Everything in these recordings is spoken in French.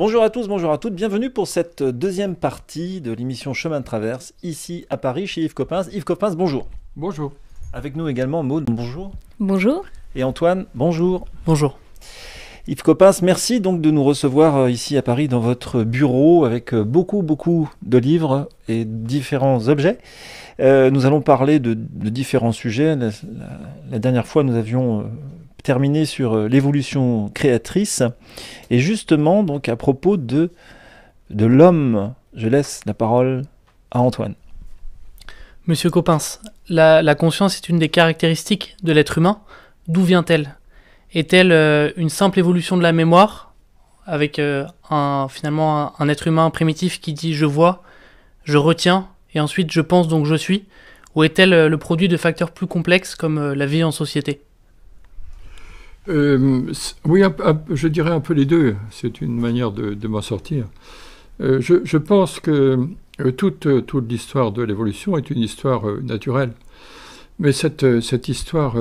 Bonjour à tous, bonjour à toutes, bienvenue pour cette deuxième partie de l'émission Chemin de Traverse, ici à Paris, chez Yves Coppens. Yves Coppens, bonjour. Bonjour. Avec nous également Maud, bonjour. Bonjour. Et Antoine, bonjour. Bonjour. Yves Coppens, merci donc de nous recevoir ici à Paris dans votre bureau avec beaucoup de livres et différents objets. Nous allons parler de différents sujets. La dernière fois, nous avions terminé sur l'évolution créatrice. Et justement, donc à propos de l'homme, je laisse la parole à Antoine. Monsieur Coppens, la conscience est une des caractéristiques de l'être humain. D'où vient-elle ? Est-elle une simple évolution de la mémoire, avec finalement un être humain primitif qui dit « je vois, je retiens, et ensuite je pense donc je suis » ou est-elle le produit de facteurs plus complexes comme la vie en société ? Oui, je dirais un peu les deux. C'est une manière de m'en sortir. Je pense que toute l'histoire de l'évolution est une histoire naturelle. Mais cette histoire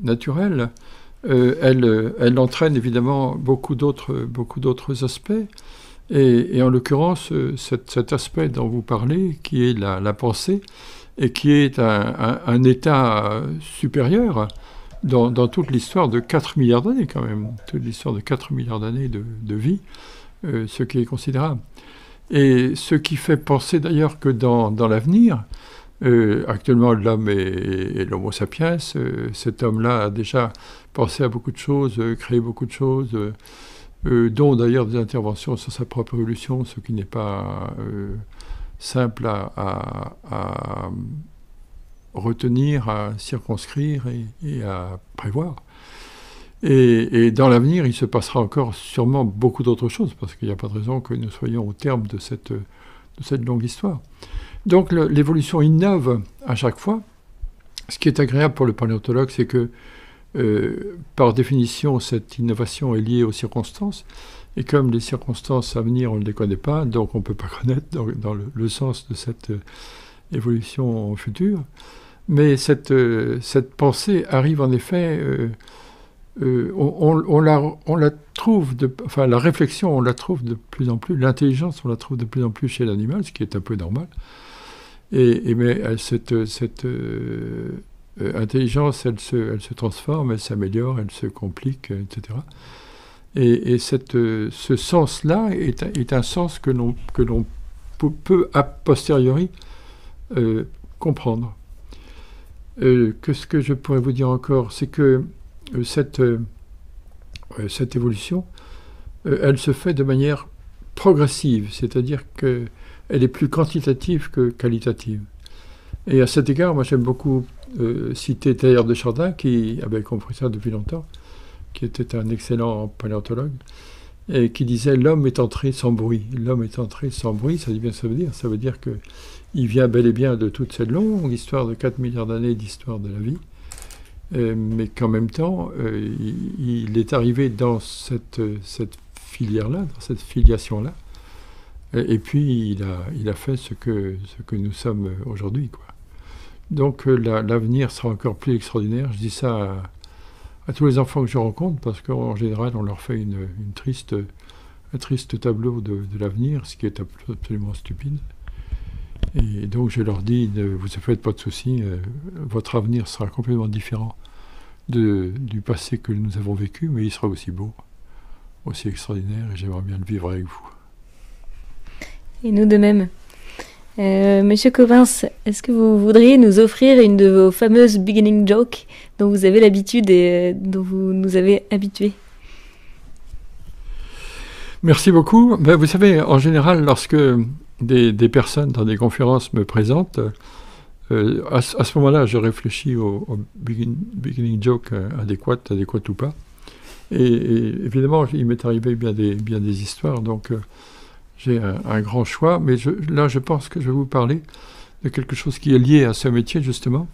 naturelle, elle entraîne évidemment beaucoup d'autres aspects. Et en l'occurrence, cet aspect dont vous parlez, qui est la pensée, et qui est un état supérieur dans toute l'histoire de 4 milliards d'années quand même, toute l'histoire de 4 milliards d'années de vie, ce qui est considérable. Et ce qui fait penser d'ailleurs que dans l'avenir, actuellement l'homme est l'homo sapiens, cet homme-là a déjà pensé à beaucoup de choses, créé beaucoup de choses, dont d'ailleurs des interventions sur sa propre évolution, ce qui n'est pas simple à retenir, à circonscrire et à prévoir. Et dans l'avenir, il se passera encore sûrement beaucoup d'autres choses, parce qu'il n'y a pas de raison que nous soyons au terme de cette longue histoire. Donc l'évolution innove à chaque fois. Ce qui est agréable pour le paléontologue, c'est que, par définition, cette innovation est liée aux circonstances, et comme les circonstances à venir, on ne les connaît pas, donc on ne peut pas connaître dans le sens de cette évolution future. Mais cette pensée arrive en effet, on la trouve, enfin la réflexion, on la trouve de plus en plus, l'intelligence, on la trouve de plus en plus chez l'animal, ce qui est un peu normal. Mais cette intelligence, elle se transforme, elle s'améliore, elle se complique, etc. Et ce sens-là est un sens que l'on peut a posteriori comprendre. Ce que je pourrais vous dire encore, c'est que cette évolution, elle se fait de manière progressive, c'est-à-dire qu'elle est plus quantitative que qualitative. Et à cet égard, moi j'aime beaucoup citer Teilhard de Chardin, qui avait compris ça depuis longtemps, qui était un excellent paléontologue, et qui disait « l'homme est entré sans bruit ». L'homme est entré sans bruit, ça veut dire qu'il vient bel et bien de toute cette longue histoire de 4 milliards d'années d'histoire de la vie, mais qu'en même temps, il est arrivé dans cette filière-là, dans cette filiation-là, et puis il a fait ce que nous sommes aujourd'hui, quoi. Donc l'avenir sera encore plus extraordinaire. Je dis ça à tous les enfants que je rencontre, parce qu'en général, on leur fait un triste tableau de l'avenir, ce qui est absolument stupide. Et donc je leur dis, ne vous faites pas de soucis, votre avenir sera complètement différent du passé que nous avons vécu, mais il sera aussi beau, aussi extraordinaire, et j'aimerais bien le vivre avec vous. Et nous de même. Monsieur Coppens, est-ce que vous voudriez nous offrir une de vos fameuses beginning jokes dont vous avez l'habitude et dont vous nous avez habitués ? Merci beaucoup. Ben, vous savez, en général, lorsque des personnes dans des conférences me présentent, à ce moment-là, je réfléchis au beginning joke adéquat ou pas. Et évidemment, il m'est arrivé bien des histoires, donc j'ai un grand choix. Mais là, je pense que je vais vous parler de quelque chose qui est lié à ce métier, justement,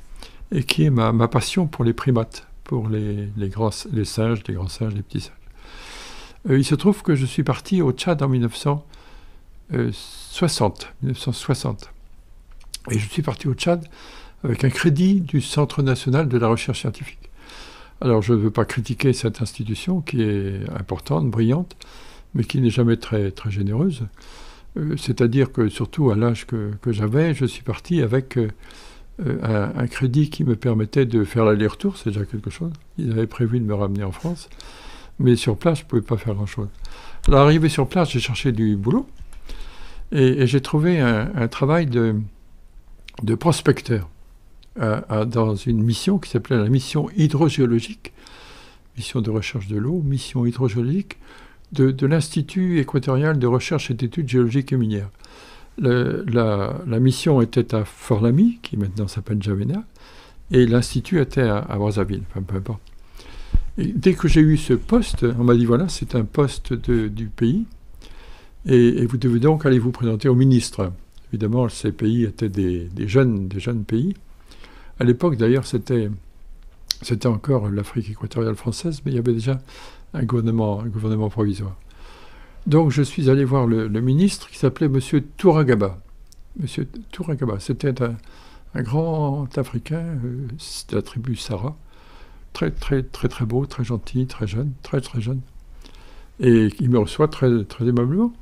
et qui est ma passion pour les primates, pour les singes, les grands singes, les petits singes. Il se trouve que je suis parti au Tchad en 1960. Et je suis parti au Tchad avec un crédit du Centre national de la recherche scientifique. Alors, je ne veux pas critiquer cette institution qui est importante, brillante, mais qui n'est jamais très, très généreuse. C'est-à-dire que, surtout à l'âge que j'avais, je suis parti avec un crédit qui me permettait de faire l'aller-retour, c'est déjà quelque chose. Ils avaient prévu de me ramener en France, mais sur place, je ne pouvais pas faire grand-chose. Alors, arrivé sur place, j'ai cherché du boulot, et j'ai trouvé un travail de prospecteur dans une mission qui s'appelait la mission hydrogéologique, mission de recherche de l'eau, mission hydrogéologique de l'Institut équatorial de recherche et d'études géologiques et minières. La mission était à Fort-Lamy, qui maintenant s'appelle Javéna, et l'Institut était à Brazzaville, enfin peu importe. Et dès que j'ai eu ce poste, on m'a dit voilà, c'est un poste du pays, et vous devez donc aller vous présenter au ministre. Évidemment, ces pays étaient des jeunes pays. À l'époque, d'ailleurs, c'était encore l'Afrique équatoriale française, mais il y avait déjà un gouvernement provisoire. Donc, je suis allé voir le ministre qui s'appelait M. Touragaba. M. Touragaba, c'était un grand Africain de la tribu Sara, très, très, très, très beau, très gentil, très jeune, très, très jeune. Et il me reçoit très, très aimablement.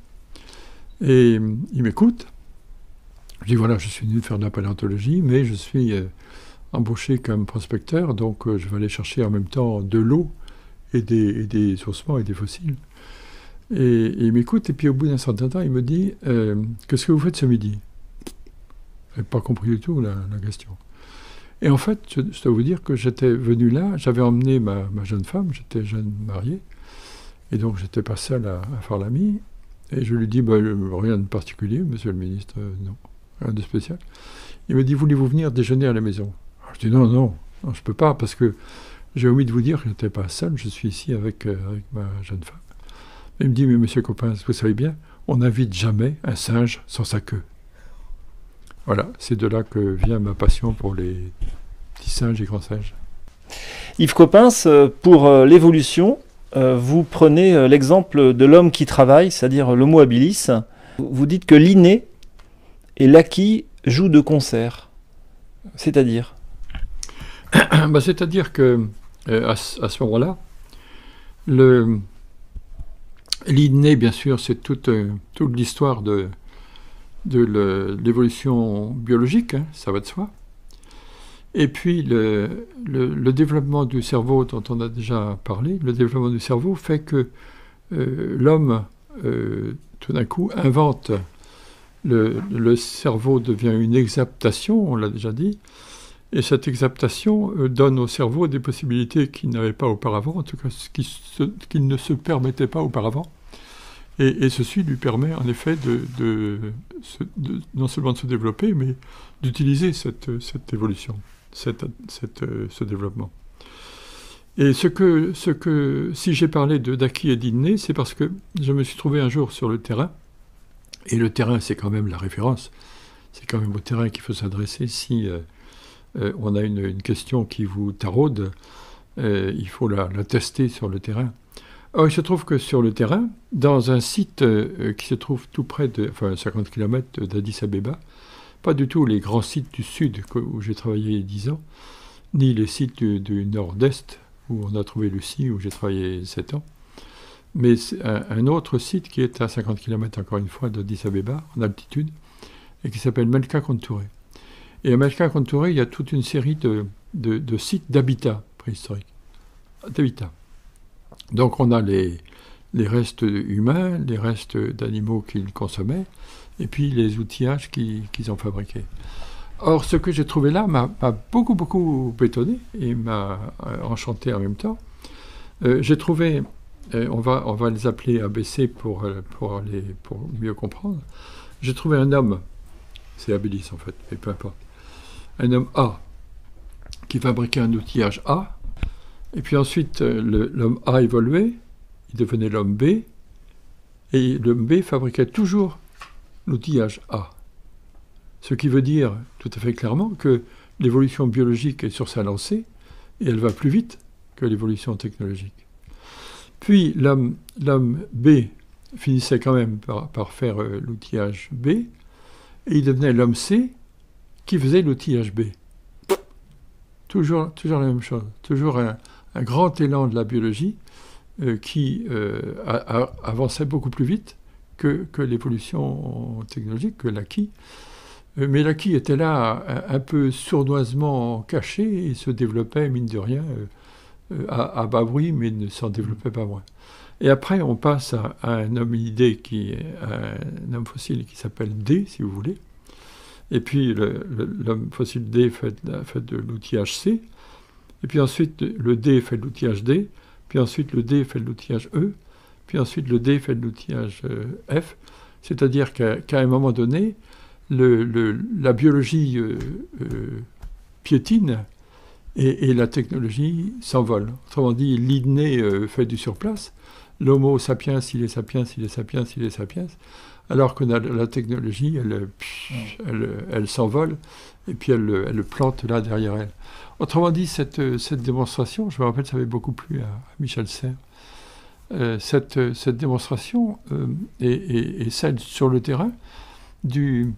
Et il m'écoute. Je dis, voilà, je suis venu faire de la paléontologie, mais je suis embauché comme prospecteur, donc je vais aller chercher en même temps de l'eau et des ossements et des fossiles. Et il m'écoute, et puis au bout d'un certain temps, il me dit, qu'est-ce que vous faites ce midi? Je n'ai pas compris du tout la question. Et en fait, je dois vous dire que j'étais venu là, j'avais emmené ma jeune femme, j'étais jeune marié, et donc j'étais pas seul à Fort-Lamy, et je lui dis, rien de particulier, monsieur le ministre, non, rien de spécial. Il me dit, voulez-vous venir déjeuner à la maison? Alors, je dis, non, je ne peux pas, parce que j'ai omis de vous dire que je n'étais pas seul, je suis ici avec ma jeune femme. Et il me dit, mais monsieur Coppens, vous savez bien, on n'invite jamais un singe sans sa queue. Voilà, c'est de là que vient ma passion pour les petits singes et grands singes. Yves Coppens, pour l'évolution, vous prenez l'exemple de l'homme qui travaille, c'est-à-dire l'Homo habilis. Vous dites que l'inné et l'acquis jouent de concert. C'est-à-dire c'est-à-dire que à ce moment-là, l'inné, bien sûr, c'est toute l'histoire de l'évolution biologique, hein, ça va de soi. Et puis le développement du cerveau dont on a déjà parlé, le développement du cerveau fait que l'homme, tout d'un coup, invente. Le cerveau devient une exaptation, on l'a déjà dit, et cette exaptation donne au cerveau des possibilités qu'il n'avait pas auparavant, en tout cas qu'il ne se permettait pas auparavant. Et ceci lui permet en effet non seulement de se développer, mais d'utiliser cette évolution, ce développement. Et si j'ai parlé d'acquis et d'inné, c'est parce que je me suis trouvé un jour sur le terrain, et le terrain, c'est quand même la référence, c'est quand même au terrain qu'il faut s'adresser. Si on a une question qui vous taraude, il faut la tester sur le terrain. Or, il se trouve que sur le terrain, dans un site qui se trouve tout près 50 km d'Addis Abeba, pas du tout les grands sites du sud où j'ai travaillé 10 ans, ni les sites du nord-est où on a trouvé Lucie, où j'ai travaillé 7 ans, mais un autre site qui est à 50 km encore une fois d'Addis Abeba, en altitude, et qui s'appelle Melka Kontouré. Et à Melka Kontouré, il y a toute une série de sites d'habitat préhistorique, d'habitat. Donc on a les restes humains, les restes d'animaux qu'ils consommaient, et puis les outillages qu'ils ont fabriqués. Or, ce que j'ai trouvé là m'a beaucoup, beaucoup étonné et m'a enchanté en même temps. J'ai trouvé, on va les appeler ABC pour mieux comprendre. J'ai trouvé un homme, c'est habilis en fait, mais peu importe, un homme A qui fabriquait un outillage A. Et puis ensuite, l'homme A évoluait, il devenait l'homme B, et l'homme B fabriquait toujours l'outillage A. Ce qui veut dire tout à fait clairement que l'évolution biologique est sur sa lancée, et elle va plus vite que l'évolution technologique. Puis l'homme B finissait quand même par faire l'outillage B, et il devenait l'homme C qui faisait l'outillage B. Toujours la même chose, toujours un grand élan de la biologie qui avançait beaucoup plus vite que l'évolution technologique, que l'acquis. Mais l'acquis était là un peu sournoisement caché et se développait, mine de rien, à bas bruit, mais ne s'en développait pas moins. Et après, on passe à un hominidé un homme fossile qui s'appelle D, si vous voulez. Et puis l'homme fossile D fait de l'outillage C. Et puis ensuite, le D fait de l'outillage D. Puis ensuite, le D fait de l'outillage E. Puis ensuite, le D fait de l'outillage F. C'est-à-dire qu'à un moment donné, la biologie piétine et la technologie s'envole. Autrement dit, l'idné fait du surplace. L'homo sapiens, il est sapiens, il est sapiens, il est sapiens. Alors que la technologie, elle s'envole et puis elle plante là derrière elle. Autrement dit, cette démonstration, je me rappelle, ça avait beaucoup plu à Michel Serres. Cette démonstration est celle sur le terrain du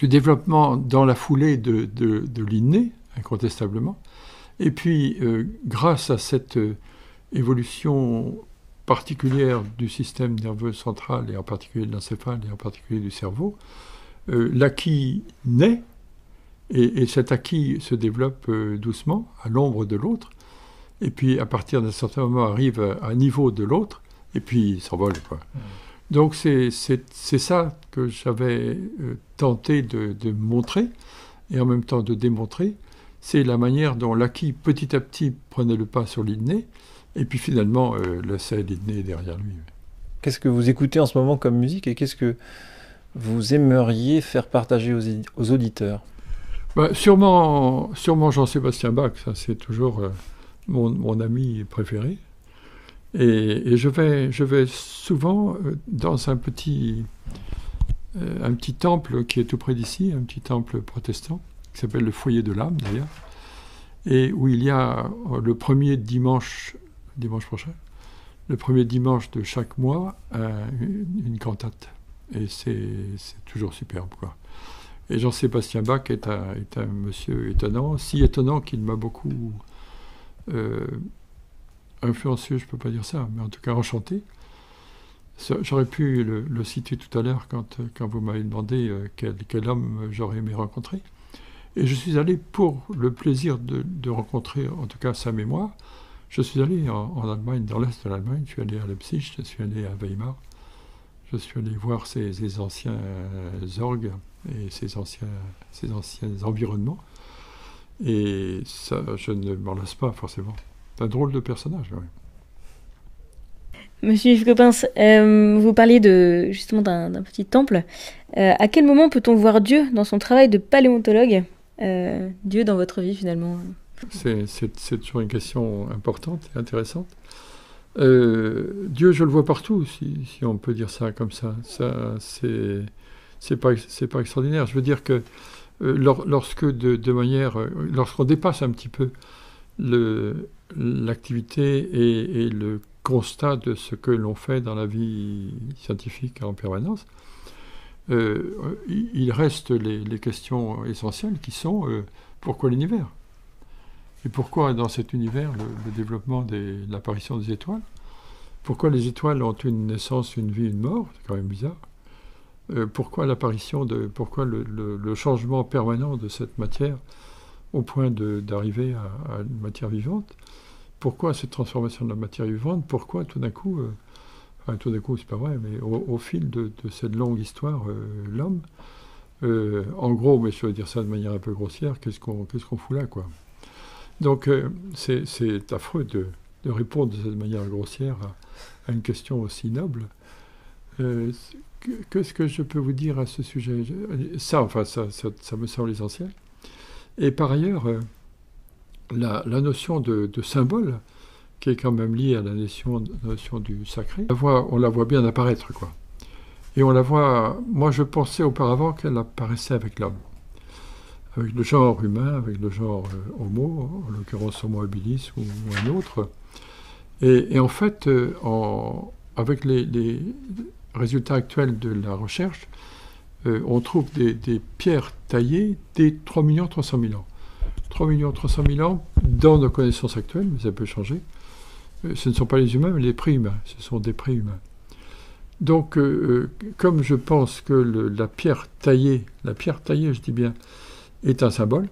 développement dans la foulée de l'inné, incontestablement. Et puis, grâce à cette évolution particulière du système nerveux central, et en particulier de l'encéphale, et en particulier du cerveau, l'acquis naît, et cet acquis se développe doucement, à l'ombre de l'autre, et puis à partir d'un certain moment arrive à un niveau de l'autre, et puis il s'envole, quoi. Donc c'est ça que j'avais tenté de montrer, et en même temps de démontrer, c'est la manière dont l'acquis petit à petit prenait le pas sur l'inné, et puis finalement laissait l'inné derrière lui. Qu'est-ce que vous écoutez en ce moment comme musique, et qu'est-ce que vous aimeriez faire partager aux auditeurs? Sûrement Jean-Sébastien Bach, ça c'est toujours mon ami préféré. Et je vais souvent dans un petit temple qui est tout près d'ici, un petit temple protestant, qui s'appelle le Foyer de l'âme d'ailleurs, et où il y a le premier dimanche prochain, le premier dimanche de chaque mois, une cantate. Et c'est toujours superbe, quoi. Et Jean-Sébastien Bach est un monsieur étonnant, si étonnant qu'il m'a beaucoup influencieux, je ne peux pas dire ça, mais en tout cas enchanté. J'aurais pu le citer tout à l'heure quand vous m'avez demandé quel homme j'aurais aimé rencontrer. Et je suis allé pour le plaisir de rencontrer, en tout cas sa mémoire. Je suis allé en Allemagne, dans l'est de l'Allemagne, je suis allé à Leipzig, je suis allé à Weimar, je suis allé voir ces anciens orgues et ces anciens environnements. Et ça, je ne m'en lasse pas forcément. C'est un drôle de personnage, oui. Monsieur Yves Coppens, vous parliez justement d'un petit temple. À quel moment peut-on voir Dieu dans son travail de paléontologue? Dieu dans votre vie, finalement? C'est toujours une question importante et intéressante. Dieu, je le vois partout, si on peut dire ça comme ça. C'est pas extraordinaire. Je veux dire que lorsqu'on dépasse un petit peu l'activité et le constat de ce que l'on fait dans la vie scientifique en permanence, il reste les questions essentielles qui sont pourquoi l'univers? Et pourquoi dans cet univers le développement l'apparition des étoiles? Pourquoi les étoiles ont une naissance, une vie, une mort? C'est quand même bizarre. Pourquoi pourquoi le changement permanent de cette matière au point d'arriver à une matière vivante? Pourquoi cette transformation de la matière vivante? Pourquoi tout d'un coup, c'est pas vrai, mais au fil de cette longue histoire, l'homme, en gros, mais je veux dire ça de manière un peu grossière, qu'est-ce qu'on fout là, quoi? Donc c'est affreux de répondre de cette manière grossière à une question aussi noble. Qu'est-ce que je peux vous dire à ce sujet? Ça me semble essentiel. Et par ailleurs, la notion de symbole, qui est quand même liée à la notion du sacré, on la voit bien apparaître, quoi. Et on la voit, moi je pensais auparavant qu'elle apparaissait avec l'homme, avec le genre humain, avec le genre homo, en l'occurrence homo habilis ou un autre. Et en fait, avec les résultats actuels de la recherche, on trouve des pierres taillées dès 3 300 000 ans. 3 300 000 ans dans nos connaissances actuelles, mais ça peut changer. Ce ne sont pas les humains, mais les préhumains. Ce sont des préhumains. Donc, comme je pense que la pierre taillée, je dis bien, est un symbole,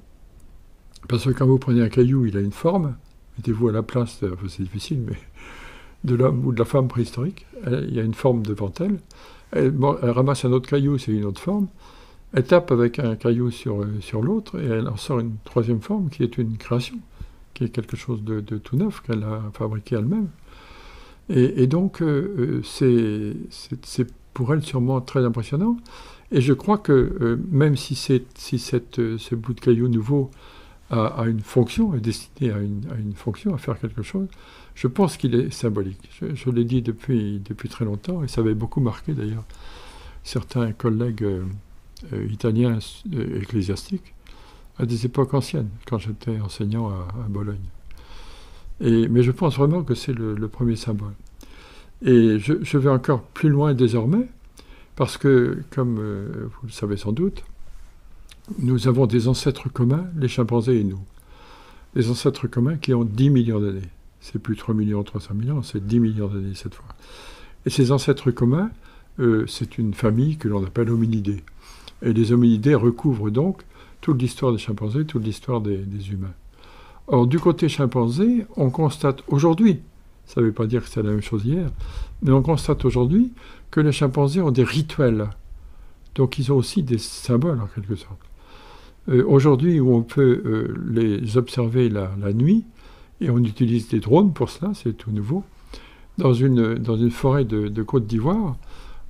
parce que quand vous prenez un caillou, il a une forme, mettez-vous à la place, c'est difficile, mais de l'homme ou de la femme préhistorique, il y a une forme devant elle, elle ramasse un autre caillou, c'est une autre forme, elle tape avec un caillou sur l'autre, et elle en sort une troisième forme, qui est une création, qui est quelque chose de tout neuf, qu'elle a fabriqué elle-même. Et donc, c'est pour elle sûrement très impressionnant. Et je crois que même si ce bout de caillou nouveau a une fonction, est destiné à une fonction, à faire quelque chose, je pense qu'il est symbolique. Je l'ai dit depuis très longtemps, et ça avait beaucoup marqué d'ailleurs certains collègues italiens ecclésiastiques à des époques anciennes, quand j'étais enseignant à Bologne. Mais je pense vraiment que c'est le premier symbole. Et je vais encore plus loin désormais, parce que, comme vous le savez sans doute, nous avons des ancêtres communs, les chimpanzés et nous. Des ancêtres communs qui ont 10 millions d'années. C'est plus 3 millions, 300 millions, c'est 10 millions d'années cette fois. Et ces ancêtres communs, c'est une famille que l'on appelle hominidés. Et les hominidés recouvrent donc toute l'histoire des chimpanzés, toute l'histoire des humains. Or, du côté chimpanzé, on constate aujourd'hui, ça ne veut pas dire que c'est la même chose hier, mais on constate aujourd'hui que les chimpanzés ont des rituels. Donc ils ont aussi des symboles en quelque sorte. Aujourd'hui, où on peut les observer la nuit, et on utilise des drones pour cela, c'est tout nouveau, dans une forêt de Côte d'Ivoire,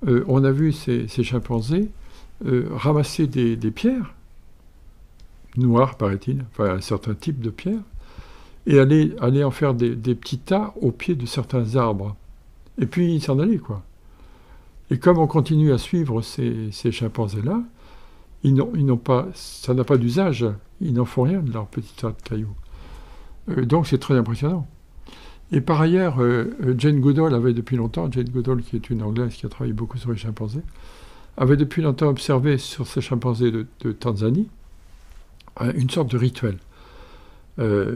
on a vu ces chimpanzés ramasser des pierres, noires paraît-il, enfin un certain type de pierres, et aller en faire des petits tas au pied de certains arbres. Et puis ils s'en allaient, quoi. Et comme on continue à suivre ces chimpanzés-là, ils n'ont pas, ça n'a pas d'usage, ils n'en font rien de leur petit tas de cailloux. Donc c'est très impressionnant. Et par ailleurs, Jane Goodall avait depuis longtemps, Jane Goodall qui est une Anglaise qui a travaillé beaucoup sur les chimpanzés, avait depuis longtemps observé sur ces chimpanzés de Tanzanie une sorte de rituel.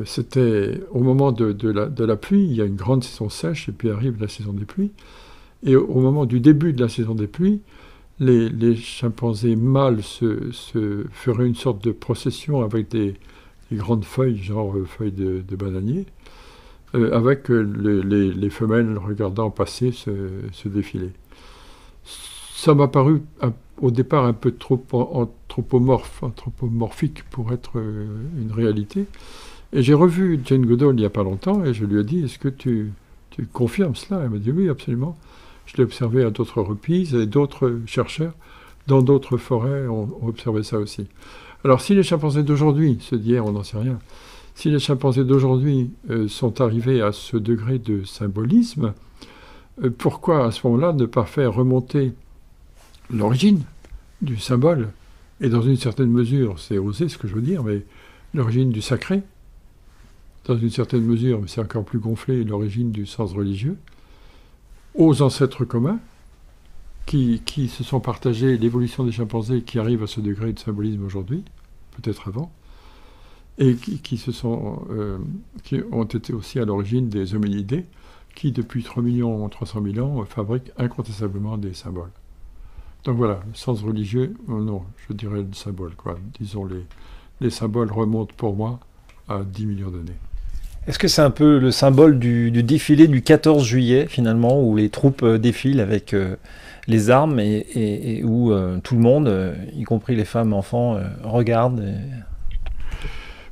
C'était au moment de la pluie, il y a une grande saison sèche et puis arrive la saison des pluies. Et au moment du début de la saison des pluies, les chimpanzés mâles se feraient une sorte de procession avec des grandes feuilles, genre feuilles de bananier, avec les femelles regardant passer ce défilé. Ça m'a paru au départ un peu trop anthropomorphique pour être une réalité. Et j'ai revu Jane Goodall il n'y a pas longtemps et je lui ai dit « Est-ce que tu confirmes cela ?» Elle m'a dit « Oui, absolument. Je l'ai observé à d'autres reprises et d'autres chercheurs dans d'autres forêts ont observé ça aussi. » Alors si les chimpanzés d'aujourd'hui, ceux d'hier on n'en sait rien, si les chimpanzés d'aujourd'hui sont arrivés à ce degré de symbolisme, pourquoi à ce moment-là ne pas faire remonter l'origine du symbole, et dans une certaine mesure, c'est osé ce que je veux dire, mais l'origine du sacré, dans une certaine mesure, mais c'est encore plus gonflé, l'origine du sens religieux, aux ancêtres communs, qui se sont partagés l'évolution des chimpanzés qui arrivent à ce degré de symbolisme aujourd'hui, peut-être avant, et qui ont été aussi à l'origine des hominidés, qui depuis 3 300 000 ans fabriquent incontestablement des symboles. Donc voilà, le sens religieux, non, je dirais le symbole, quoi. Disons, les symboles remontent pour moi à 10 millions d'années. Est-ce que c'est un peu le symbole du défilé du 14 juillet, finalement, où les troupes défilent avec les armes et où tout le monde, y compris les femmes, enfants, regarde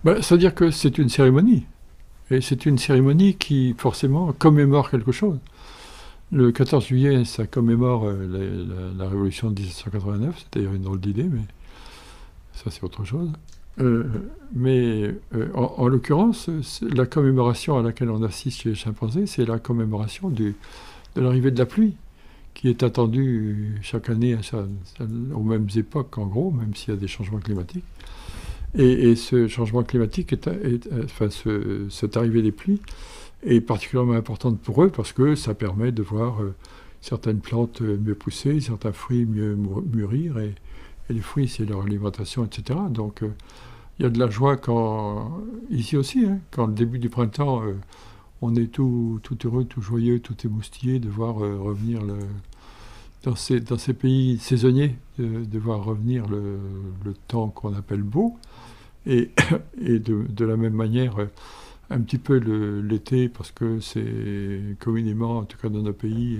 C'est-à-dire que c'est une cérémonie. Et c'est une cérémonie qui, forcément, commémore quelque chose. Le 14 juillet, ça commémore la révolution de 1789. C'est d'ailleurs une drôle d'idée, mais ça, c'est autre chose. En l'occurrence, la commémoration à laquelle on assiste chez les chimpanzés, c'est la commémoration de l'arrivée de la pluie, qui est attendue chaque année aux mêmes époques, en gros, même s'il y a des changements climatiques. Et ce changement climatique, cette arrivée des pluies, est particulièrement importante pour eux parce que ça permet de voir certaines plantes mieux pousser, certains fruits mieux mûrir, et les fruits, c'est leur alimentation, etc. Donc, il y a de la joie ici aussi, quand le début du printemps, on est tout heureux, tout joyeux, tout émoustillé de voir revenir dans ces pays saisonniers, de voir revenir le temps qu'on appelle beau, et de la même manière, un petit peu l'été, parce que c'est communément, en tout cas dans nos pays,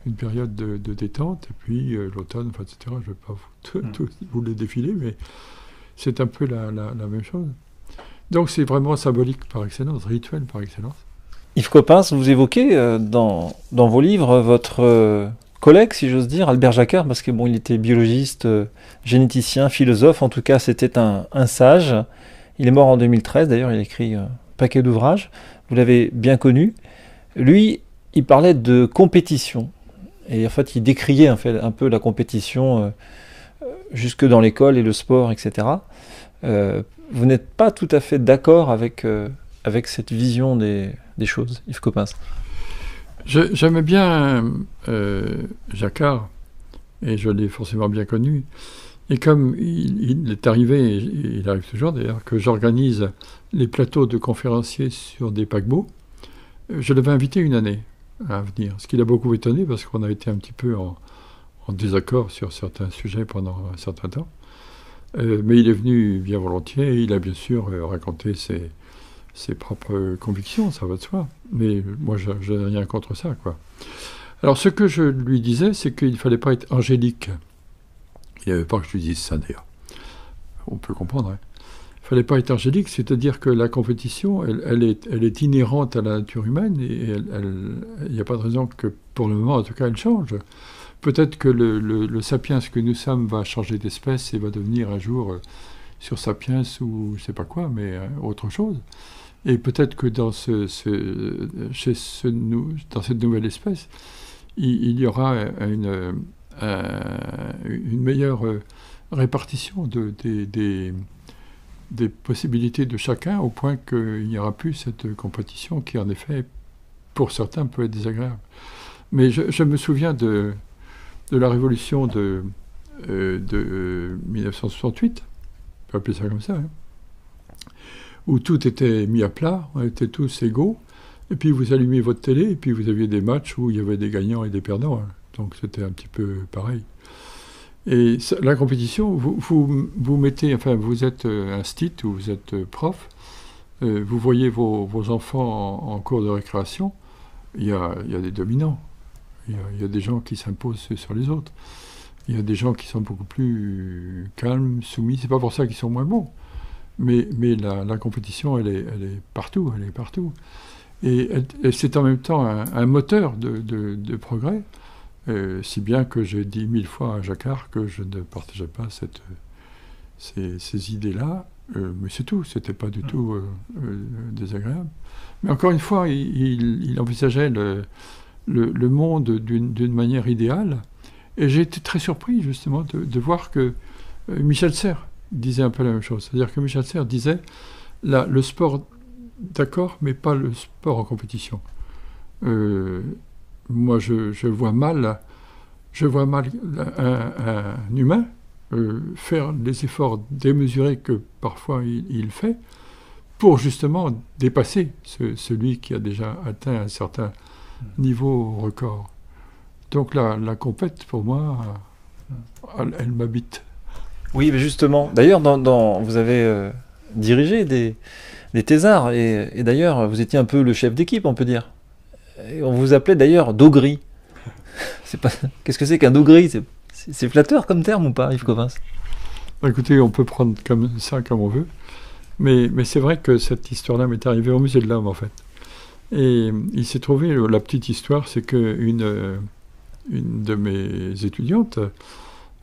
une période de détente, et puis l'automne, enfin, etc. Je ne vais pas vous les défiler, mais c'est un peu la même chose. Donc c'est vraiment symbolique par excellence, rituel par excellence. Yves Coppens, vous évoquez dans vos livres votre collègue, si j'ose dire, Albert Jacquard, parce que bon, il était biologiste, généticien, philosophe, en tout cas c'était un sage. Il est mort en 2013, d'ailleurs il a écrit un paquet d'ouvrages, vous l'avez bien connu. Lui, il parlait de compétition, et en fait il décriait un peu la compétition jusque dans l'école et le sport, etc. Vous n'êtes pas tout à fait d'accord avec cette vision des choses, Yves Coppens? J'aimais bien Jacquard, et je l'ai forcément bien connu. Et comme il est arrivé, et il arrive toujours d'ailleurs, que j'organise les plateaux de conférenciers sur des paquebots, je l'avais invité une année à venir, ce qui l'a beaucoup étonné parce qu'on a été un petit peu en désaccord sur certains sujets pendant un certain temps. Mais il est venu bien volontiers, et il a bien sûr raconté ses propres convictions, ça va de soi. Mais moi, je n'ai rien contre ça, quoi. Alors, ce que je lui disais, c'est qu'il ne fallait pas être angélique. Il n'y avait pas que je lui dise ça, d'ailleurs. On peut comprendre, hein. Il ne fallait pas être angélique, c'est-à-dire que la compétition, elle est inhérente à la nature humaine, et il n'y a pas de raison que, pour le moment, en tout cas, elle change. Peut-être que le sapiens que nous sommes va changer d'espèce et va devenir un jour sur sapiens ou je ne sais pas quoi, mais autre chose. Et peut-être que dans cette nouvelle espèce, il y aura une meilleure répartition des possibilités de chacun, au point qu'il n'y aura plus cette compétition qui, en effet, pour certains, peut être désagréable. Mais je me souviens de la révolution de 1968, on peut appeler ça comme ça, hein, où tout était mis à plat, on était tous égaux, et puis vous allumiez votre télé, et puis vous aviez des matchs où il y avait des gagnants et des perdants, hein, donc c'était un petit peu pareil. Et la compétition, vous mettez, enfin vous êtes instit ou vous êtes prof, vous voyez vos enfants en cours de récréation, il y a des dominants. Il y a des gens qui s'imposent sur les autres. Il y a des gens qui sont beaucoup plus calmes, soumis. C'est pas pour ça qu'ils sont moins bons. Mais la compétition, elle est partout. Elle est partout. Et c'est en même temps un moteur de progrès. Si bien que j'ai dit 1000 fois à Jacquard que je ne partageais pas ces idées-là. Mais c'est tout. C'était pas du tout désagréable. Mais encore une fois, il envisageait le monde d'une manière idéale. Et j'ai été très surpris, justement, de voir que Michel Serres disait un peu la même chose. C'est-à-dire que Michel Serres disait le sport, d'accord, mais pas le sport en compétition. Moi, je vois mal un humain faire les efforts démesurés que parfois il fait pour justement dépasser celui qui a déjà atteint un certain niveau record. Donc la compète, pour moi, elle m'habite. Oui, mais justement. D'ailleurs, vous avez dirigé des thésards, et d'ailleurs, vous étiez un peu le chef d'équipe, on peut dire. Et on vous appelait d'ailleurs Daugry. Qu'est-ce que c'est qu'un Daugry? C'est flatteur comme terme ou pas, Yves Coppens? Écoutez, on peut prendre comme ça comme on veut. Mais c'est vrai que cette histoire-là m'est arrivée au Musée de l'Homme, en fait. Et il s'est trouvé, la petite histoire, c'est qu'une de mes étudiantes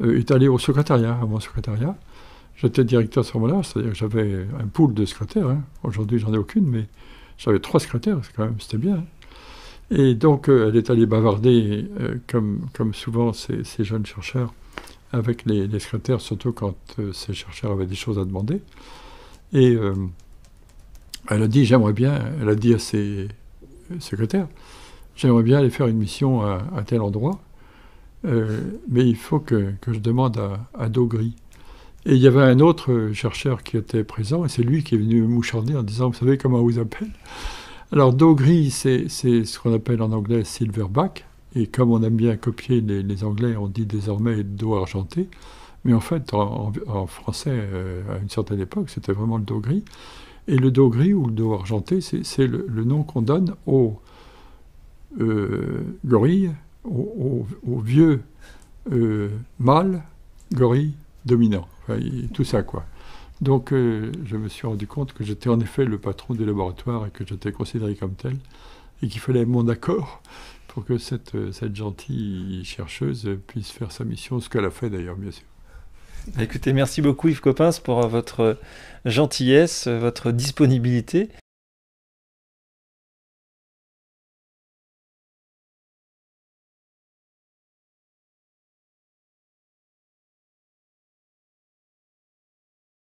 est allée au secrétariat, à mon secrétariat. J'étais directeur à ce moment-là, c'est-à-dire que j'avais un pool de secrétaires. Hein. Aujourd'hui, j'en ai aucune, mais j'avais 3 secrétaires, c'était bien. Hein. Et donc, elle est allée bavarder, comme souvent ces jeunes chercheurs, avec les secrétaires, surtout quand ces chercheurs avaient des choses à demander. Et elle a dit, elle a dit à ses secrétaires, j'aimerais bien aller faire une mission à tel endroit, mais il faut que je demande à Daugry. Et il y avait un autre chercheur qui était présent, et c'est lui qui est venu me moucharder en disant, vous savez comment on vous appelle? Alors, dos gris, c'est ce qu'on appelle en anglais silverback. Et comme on aime bien copier les Anglais, on dit désormais dos argenté. Mais en fait, en français, à une certaine époque, c'était vraiment le dos gris. Et le dos gris ou le dos argenté, c'est le nom qu'on donne aux gorilles, aux vieux mâles gorilles dominants. Enfin, tout ça, quoi. Donc, je me suis rendu compte que j'étais en effet le patron du laboratoire et que j'étais considéré comme tel, et qu'il fallait mon accord pour que cette gentille chercheuse puisse faire sa mission, ce qu'elle a fait d'ailleurs, bien sûr. Écoutez, merci beaucoup Yves Coppens pour votre gentillesse, votre disponibilité.